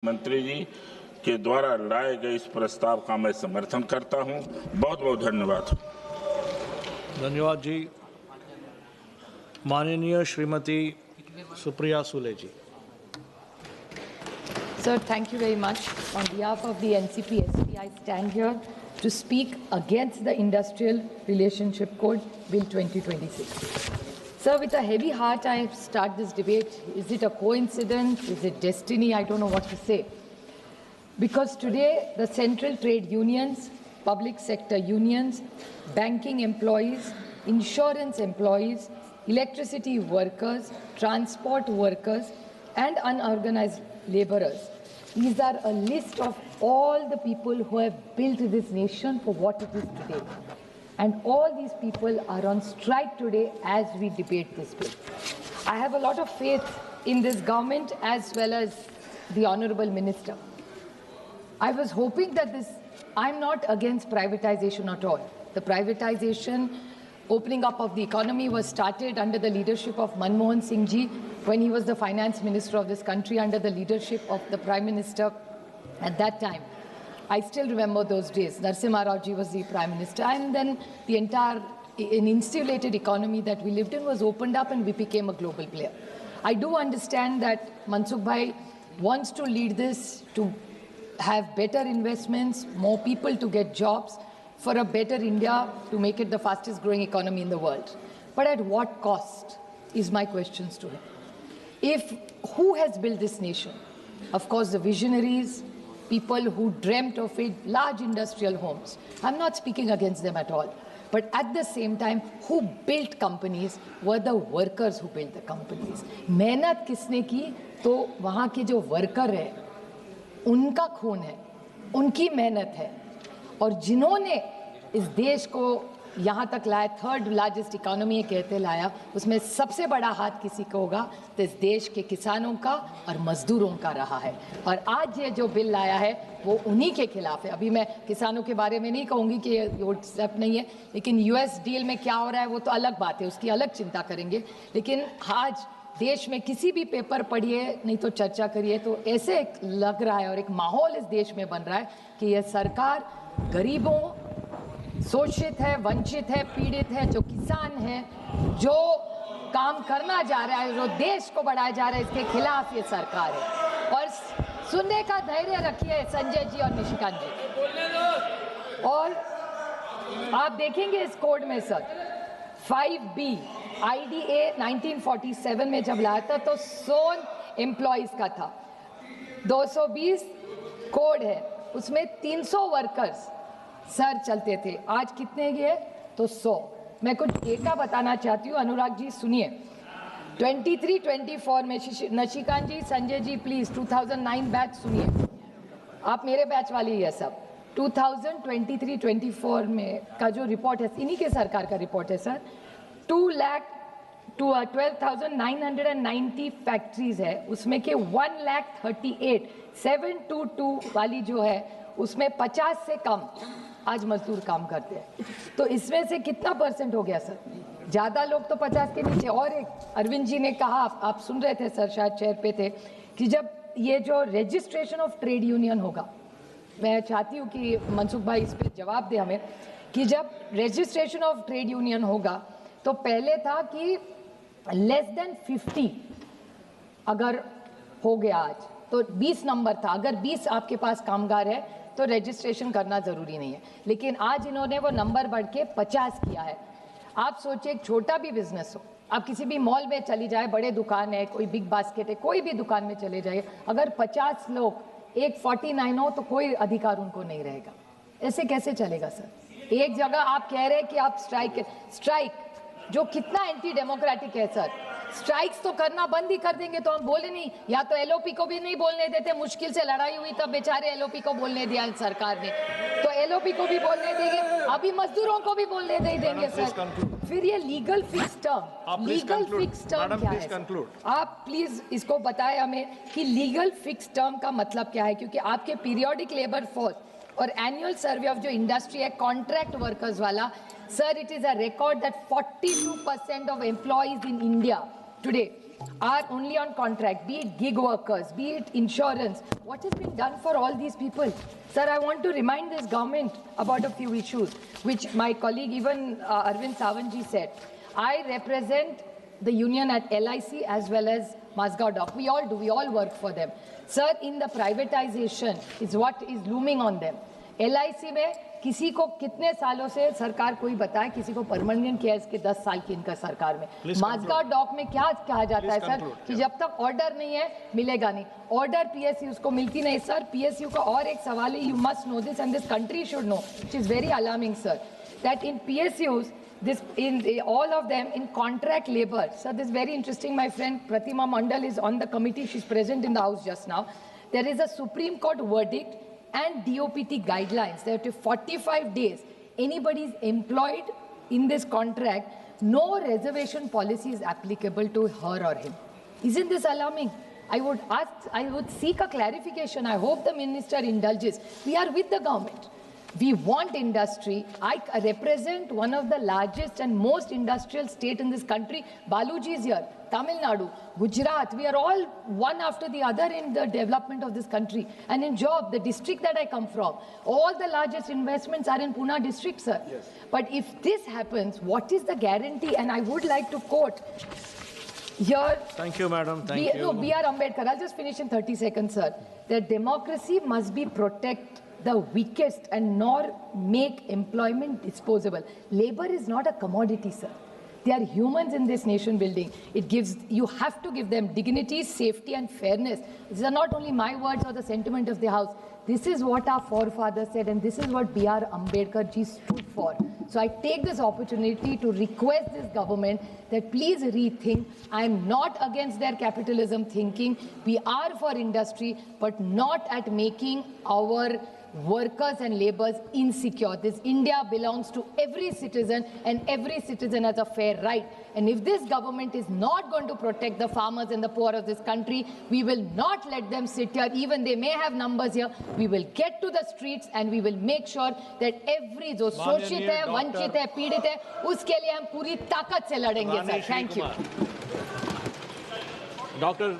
मंत्री जी के द्वारा लाए गए इस प्रस्ताव का मैं समर्थन करता हूं। बहुत बहुत धन्यवाद। धन्यवाद जी। माननीय श्रीमती सुप्रिया सुले जी। Sir, thank you very much. On behalf of the NCP-SP, I stand here to speak against the Industrial Relationship Code Bill 2026. Sir, with a heavy heart, I start this debate. Is it a coincidence? Is it destiny? I don't know what to say. Because today, the central trade unions, public sector unions, banking employees, insurance employees, electricity workers, transport workers, and unorganized laborers. These are a list of all the people who have built this nation for what it is today. And all these people are on strike today as we debate this bill. I have a lot of faith in this government as well as the Honorable Minister. I was hoping that I'm not against privatization at all. The privatization, opening up of the economy was started under the leadership of Manmohan Singh ji when he was the finance minister of this country under the leadership of the Prime Minister at that time. I still remember those days. Narasimha Rao ji was the Prime Minister, and then the entire insulated economy that we lived in was opened up and we became a global player. I do understand that Mansukh Bhai wants to lead this to have better investments, more people to get jobs, for a better India, to make it the fastest growing economy in the world. But at what cost is my questions to him. Who has built this nation? Of course, the visionaries, people who dreamt of it, large industrial homes. I'm not speaking against them at all. But at the same time, who built companies were the workers who built the companies. मेहनत किसने की? तो वहाँ के जो worker है, उनका खून है, उनकी मेहनत है, और जिन्होंने इस देश को यहाँ तक लाया, थर्ड लार्जेस्ट इकोनॉमी कहते लाया, उसमें सबसे बड़ा हाथ किसी का होगा तो इस देश के किसानों का और मजदूरों का रहा है। और आज ये जो बिल लाया है वो उन्हीं के खिलाफ है। अभी मैं किसानों के बारे में नहीं कहूँगी कि ये व्हाट्सएप नहीं है, लेकिन यूएस डील में क्या हो रहा है वो तो अलग बात है, उसकी अलग चिंता करेंगे। लेकिन आज देश में किसी भी पेपर पढ़िए, नहीं तो चर्चा करिए, तो ऐसे लग रहा है और एक माहौल इस देश में बन रहा है कि यह सरकार गरीबों, शोषित है, वंचित है, पीड़ित है, जो किसान है, जो काम करना जा रहा है, जो देश को बढ़ाया जा रहा है, इसके खिलाफ ये सरकार है। और सुनने का धैर्य रखिए संजय जी और निशिकांत जी। और आप देखेंगे इस कोड में सर 5B IDA 1947 में जब लाया था तो सोन एम्प्लॉइज का था, 220 कोड है, उसमें 300 वर्कर्स सर चलते थे। आज कितने गए? तो 100। मैं कुछ डेटा बताना चाहती हूँ, अनुराग जी सुनिए। 23-24 में नशिकांत जी, संजय जी प्लीज 2009 बैच सुनिए, आप मेरे बैच वाले ही है सब। 2023-24 में का जो रिपोर्ट है, इन्हीं के सरकार का रिपोर्ट है सर। 12,990 फैक्ट्रीज है, उसमें के 1,38,722 वाली जो है उसमें 50 से कम आज मजदूर काम करते हैं। तो इसमें से कितना परसेंट हो गया सर? ज़्यादा लोग तो 50 के नीचे। और एक अरविंद जी ने कहा, आप सुन रहे थे सर, शायद चेयर पे थे, कि जब ये जो रजिस्ट्रेशन ऑफ ट्रेड यूनियन होगा, मैं चाहती हूँ कि मनसुख भाई इस पर जवाब दे हमें, कि जब रजिस्ट्रेशन ऑफ ट्रेड यूनियन होगा तो पहले था कि लेस देन 50 अगर हो गया आज तो 20 नंबर था, अगर 20 आपके पास कामगार है तो रजिस्ट्रेशन करना ज़रूरी नहीं है। लेकिन आज इन्होंने वो नंबर बढ़ के 50 किया है। आप सोचिए, एक छोटा भी बिजनेस हो, आप किसी भी मॉल में चली जाए, बड़े दुकान है, कोई बिग बास्केट है, कोई भी दुकान में चले जाइए, अगर 50 लोग एक 49 हो तो कोई अधिकार उनको नहीं रहेगा। ऐसे कैसे चलेगा सर? एक जगह आप कह रहे हैं कि आप स्ट्राइक जो कितना एंटी डेमोक्रेटिक है सर, स्ट्राइक्स तो करना बंद ही कर देंगे तो हम बोले नहीं, या तो एलओपी को भी नहीं बोलने देते, मुश्किल से लड़ाई हुई तब बेचारे एलओपी को बोलने दिया सरकार ने, तो एलओपी को भी बोलने देंगे, अभी मजदूरों को भी बोलने नहीं देंगे सर। फिर ये लीगल फिक्स टर्म क्या है? आप प्लीज इसको बताएं हमें कि लीगल फिक्स टर्म का मतलब क्या है, क्योंकि आपके पीरियोडिक लेबर फोर्स और एनुअल सर्वे ऑफ जो इंडस्ट्री है कॉन्ट्रैक्ट वर्कर्स वाला, sir, it is a record that 42% of employees in India today are only on contract, be it gig workers, be it insurance. What has been done for all these people? Sir, I want to remind this government about a few issues, which my colleague, even Arvind Savantji said. I represent the union at LIC as well as Mazgaon Dock. We all do, we all work for them. Sir, in the privatization is what is looming on them. LIC में किसी को कितने सालों से सरकार कोई बताए, किसी को परमानेंट किया इसके 10 साल की इनका सरकार में. माजगांव डॉक में क्या कहा जाता है सर कि जब तक ऑर्डर नहीं है मिलेगा नहीं. ऑर्डर पीएसयू को मिलती नहीं सर. पीएसयू का और एक सवाल है, you must know this and this country should know, which is very alarming sir, that in PSUs this in all of them in contract labor. So this is very interesting. My friend Pratima Mandal is on the committee. She's present in the house just now. There is a Supreme Court verdict and DOPT guidelines that if 45 days anybody is employed in this contract, no reservation policy is applicable to her or him. Isn't this alarming? I would seek a clarification. I hope the minister indulges. We are with the government. We want industry. I represent one of the largest and most industrial state in this country. Baluji is here. Tamil Nadu, Gujarat, we are all one after the other in the development of this country. And in job, the district that I come from, all the largest investments are in Pune district, sir. Yes. But if this happens, what is the guarantee? And I would like to quote here. Thank you, madam. Thank you. No, B.R. Ambedkar. I'll just finish in 30 seconds, sir. That democracy must be protect the weakest and nor make employment disposable. Labor is not a commodity, sir. They are humans in this nation building. You have to give them dignity, safety and fairness. These are not only my words or the sentiment of the house. This is what our forefathers said and this is what B.R. Ambedkar ji stood for. So I take this opportunity to request this government that please rethink. I am not against their capitalism thinking. We are for industry, but not at making our workers and laborers insecure. This India belongs to every citizen and every citizen has a fair right. And if this government is not going to protect the farmers and the poor of this country, we will not let them sit here. Even they may have numbers here. We will get to the streets and we will make sure that every जो शोषित है, वंचित है, पीड़ित है, उसके लिए हम पूरी ताकत से लड़ेंगे सर. Thank you. Dr.